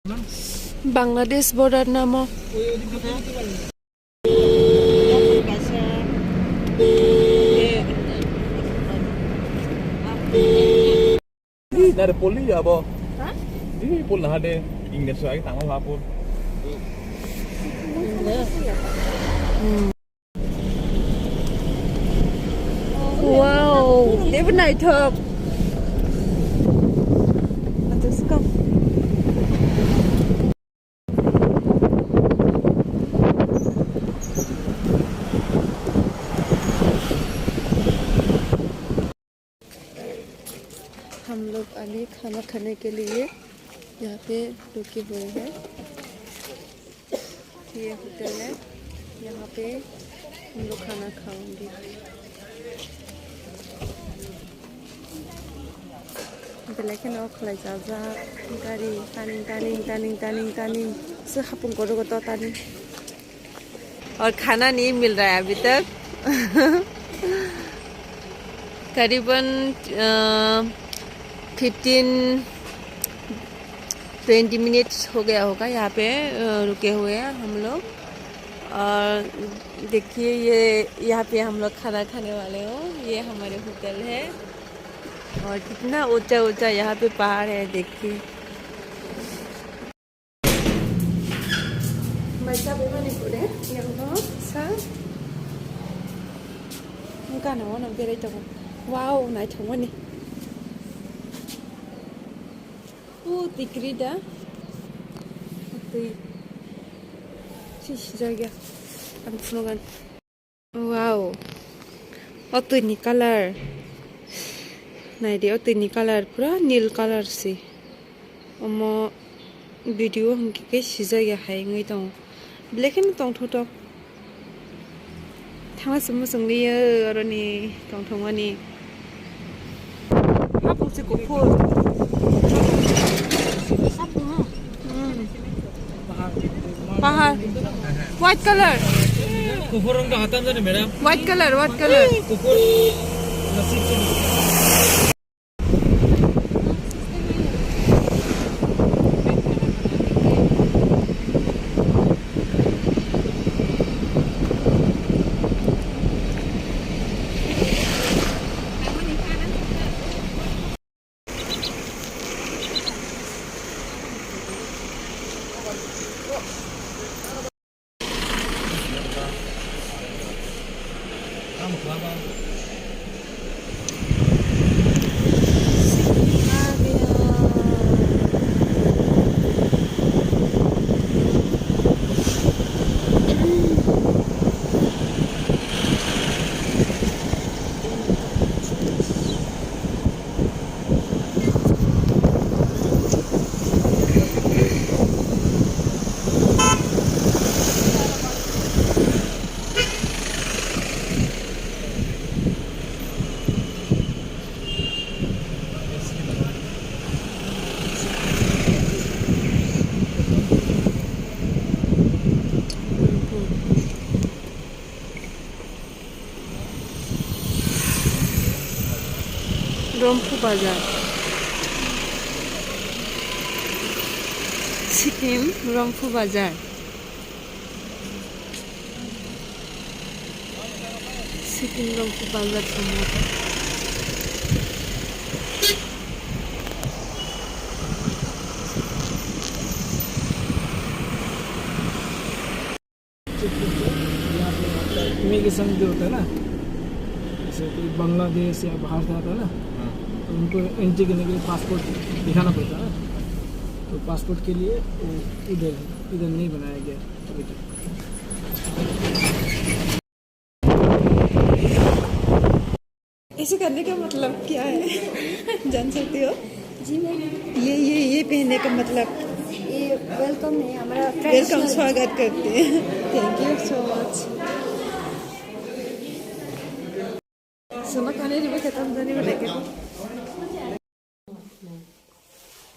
Bangladesh border namo. Dari poli ya, Bo? Hah? Ini pol lah ada. Ingat saya tak mau lapor. Wow, det var night up. Aduh, skam. हम लोग अभी खाना खाने के लिए यहाँ पे रुके हुए हैं। ये होटल है, यहाँ पे हम लोग खाना खाएंगे। बेलेगन और खलाई जाजा गाड़ी तानिंग से खपुन को तो तानिंग और खाना नहीं मिल रहा है अभी तक। करीबन 15-20 मिनट्स हो गया होगा यहाँ पे रुके हुए हैं हम लोग। और देखिए ये यहाँ पे हम लोग खाना खाने वाले हो। ये हमारे होटल है और कितना ऊंचा ऊंचा यहाँ पे पहाड़ है, देखिए। Baca bagaimana boleh? Yang no, sa. Muka nawa nak berai tu. Wow, naik thong ni. Tikri dah. Jaga. Am funogan. Wow. Ni color. Naik dia ni color pura nil color sih. Omo video hangki ke jaga hai ngai tong. Black and tong thoto. Thang semua sengli orang ni tong thong ni. Apa sih kukur? Pahal. White color. Kukur orang hatam je ni, madam. White color. Kukur nasi tu. Rompu Bazar. Sikkim Rompu Bazar. Sikkim Rompu Bazar semua. Immigration जो होता है ना, जैसे कोई बांग्लादेश या बाहर से आता है ना, तो उनको एंट्री करने के लिए पासपोर्ट दिखाना पड़ता है। तो पासपोर्ट के लिए वो इधर नहीं बनाया गया अभी तक। ऐसे करने का मतलब क्या है? जान सकते हो? जी मैम। ये पहनने का मतलब? ये वेलकम है हमारा। वेलकम, स्वागत करते हैं। Thank you so much.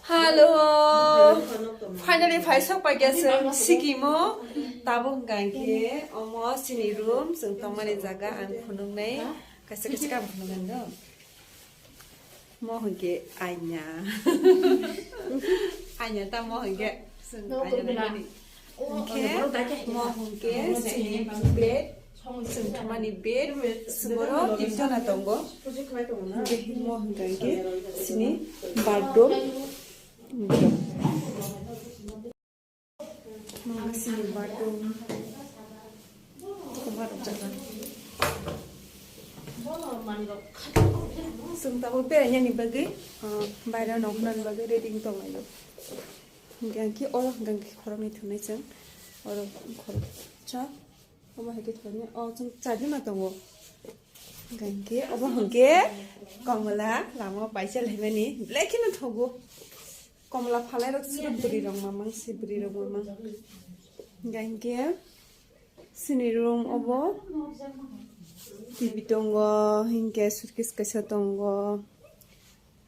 Halo, finally Faisal pakai Sikkimo, tabung gangki, omo sini room, sengtong mana jaga ang punung nai, kasih kamu punungan dong. Mau hengke anya, anya tak mau hengke sừng tại này đi 이렇게 먹은 게 스니 베드 sừng 토마니 베드 스모로 딥전했던 거 이게 먹은 게 스니 바돔 스니 바돔 그만 없잖아 sừng tao bữa bé nhà mình bagi bài đó nóng nên bagi để đinh tông này luôn cái kia ôi cái khoai mì thơm này chứ ôi khoai cha 엄마 이렇게 되냐 좀 짜증나 동거 cái 엄마 한게 còn làm mà bài chơi này nè lấy cái nó thầu còn là phải lấy được sự bự rong mà mang sự bự rong mà cái xin rong 어버 TV 동거 hinge suitcase cái 동거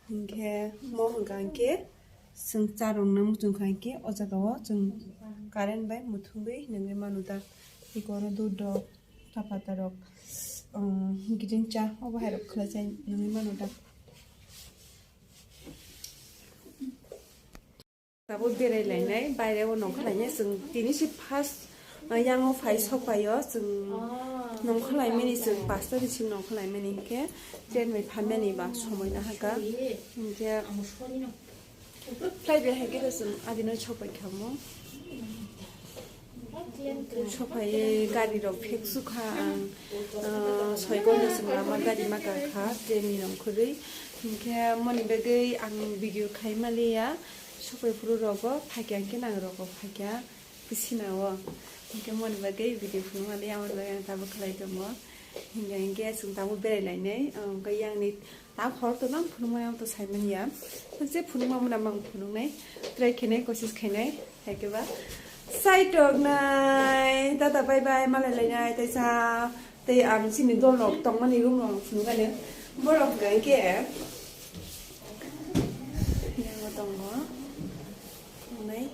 hinge 뭐 한게 승자롱 너무 좀 간게 어제도 좀 가렌 바이 무퉁이 능게 마누다 이거는 도도 타파타럭 기진차 어바해럭 클라자 능게 마누다 나보 베레라이네 바이레오 농클라이네 승 디니시 파스 양호 파이 석바요 승 농클라이메니 승 파스터리 침 농클라이메니게 제메 판메니 바 소모이나 하가 이제 플라이드 해결했음 아디는 척발 겸모 척바에 가리로 백숙한 서이건에서 라마 가리 마가카 제미는 그리 이렇게 머니 베게 안 비디오 카이말이야 척발 부르러고 파기한게 나으러고 파기야 부시나워 이렇게 머니 베게 비디오 부르말이야 원래 다 버클라이드 뭐 이게 승다고 베레라이네 cái yang này tao khó tôi lắm phụ nữ tôi xài mình nhá tôi sẽ phụ nữ mà làm bằng phụ nữ này try cái này course cái này hay cái gì sai được này ta bye bye mà lại này tại sao tại xin mình đôn lọc tông mà đi lúc nào phụ nữ cái này bữa lọc cái kia này mà tông đó này